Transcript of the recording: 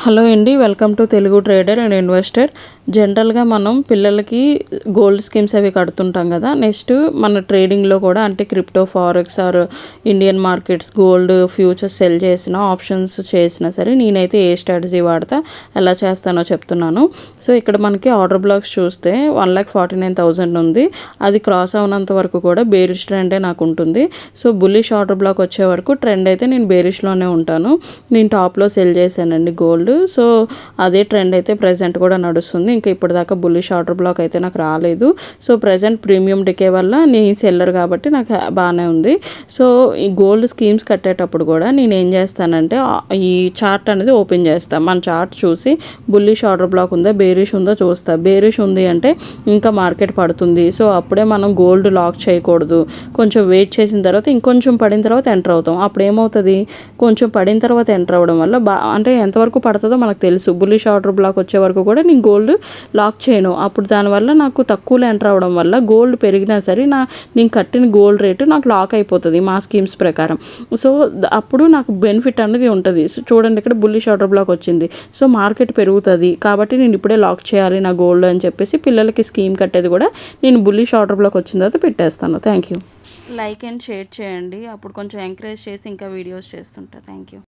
Hello అండి, welcome to Telugu trader and investor. జనరల్గా మనం పిల్లలకి గోల్డ్ స్కీమ్స్ అవి కడుతుంటాం కదా. నెక్స్ట్ మన ట్రేడింగ్లో కూడా అంటే crypto, forex or Indian markets, gold futures sell చేసిన ఆప్షన్స్ చేసినా సరే నేనైతే ఏ స్ట్రాటజీ వాడతా, ఎలా చేస్తానో చెప్తున్నాను. సో ఇక్కడ మనకి ఆర్డర్ బ్లాక్స్ చూస్తే 1,49,000 ఉంది. అది క్రాస్ అవునంత వరకు కూడా బేరిష్ ట్రెండే నాకు ఉంటుంది. సో బుల్లిష్ ఆర్డర్ బ్లాక్ వచ్చే వరకు ట్రెండ్ అయితే నేను బేరిష్లోనే ఉంటాను. నేను టాప్లో సెల్ చేశానండి గోల్డ్. సో అదే ట్రెండ్ అయితే ప్రజెంట్ కూడా నడుస్తుంది. ఇంకా ఇప్పటిదాకా బుల్లిష్ ఆర్డర్ బ్లాక్ అయితే నాకు రాలేదు. సో ప్రజెంట్ ప్రీమియం డికే వల్ల నేను సెల్లర్ కాబట్టి నాకు బాగానే ఉంది. సో ఈ గోల్డ్ స్కీమ్స్ కట్టేటప్పుడు కూడా నేను ఏం చేస్తానంటే ఈ చార్ట్ అనేది ఓపెన్ చేస్తాను. మన చార్ట్ చూసి బుల్లిష్ ఆర్డర్ బ్లాక్ ఉందా, బేరిష్ ఉందో చూస్తా. బేరిష్ ఉంది అంటే ఇంకా మార్కెట్ పడుతుంది. సో అప్పుడే మనం గోల్డ్ లాక్ చేయకూడదు. కొంచెం వెయిట్ చేసిన తర్వాత ఇంకొంచెం పడిన తర్వాత ఎంటర్ అవుతాం. అప్పుడు ఏమవుతుంది, కొంచెం పడిన తర్వాత ఎంటర్ అవ్వడం వల్ల అంటే ఎంతవరకు పడుతుందో మనకు తెలుసు. బుల్లిష్ ఆర్డర్ బ్లాక్ వచ్చే వరకు కూడా నేను గోల్డ్ లాక్ చేయను. అప్పుడు దానివల్ల నాకు తక్కువలో ఎంటర్ అవ్వడం వల్ల గోల్డ్ పెరిగినా సరే నేను కట్టిన గోల్డ్ రేటు నాకు లాక్ అయిపోతుంది మా స్కీమ్స్ ప్రకారం. సో అప్పుడు నాకు బెనిఫిట్ అనేది ఉంటుంది. సో చూడండి, ఇక్కడ బుల్లిష్ ఆర్డర్ బ్లాక్ వచ్చింది. సో మార్కెట్ పెరుగుతుంది కాబట్టి నేను ఇప్పుడే లాక్ చేయాలి నా గోల్డ్ అని చెప్పేసి పిల్లలకి స్కీమ్ కట్టేది కూడా నేను బుల్లిష్ ఆర్డర్ బ్లాక్ వచ్చిన తర్వాత పెట్టేస్తాను. Thank you. Like and share చేయండి. అప్పుడు కొంచెం ఎంకరేజ్ చేసి ఇంకా వీడియోస్ చేస్తుంటా. Thank you.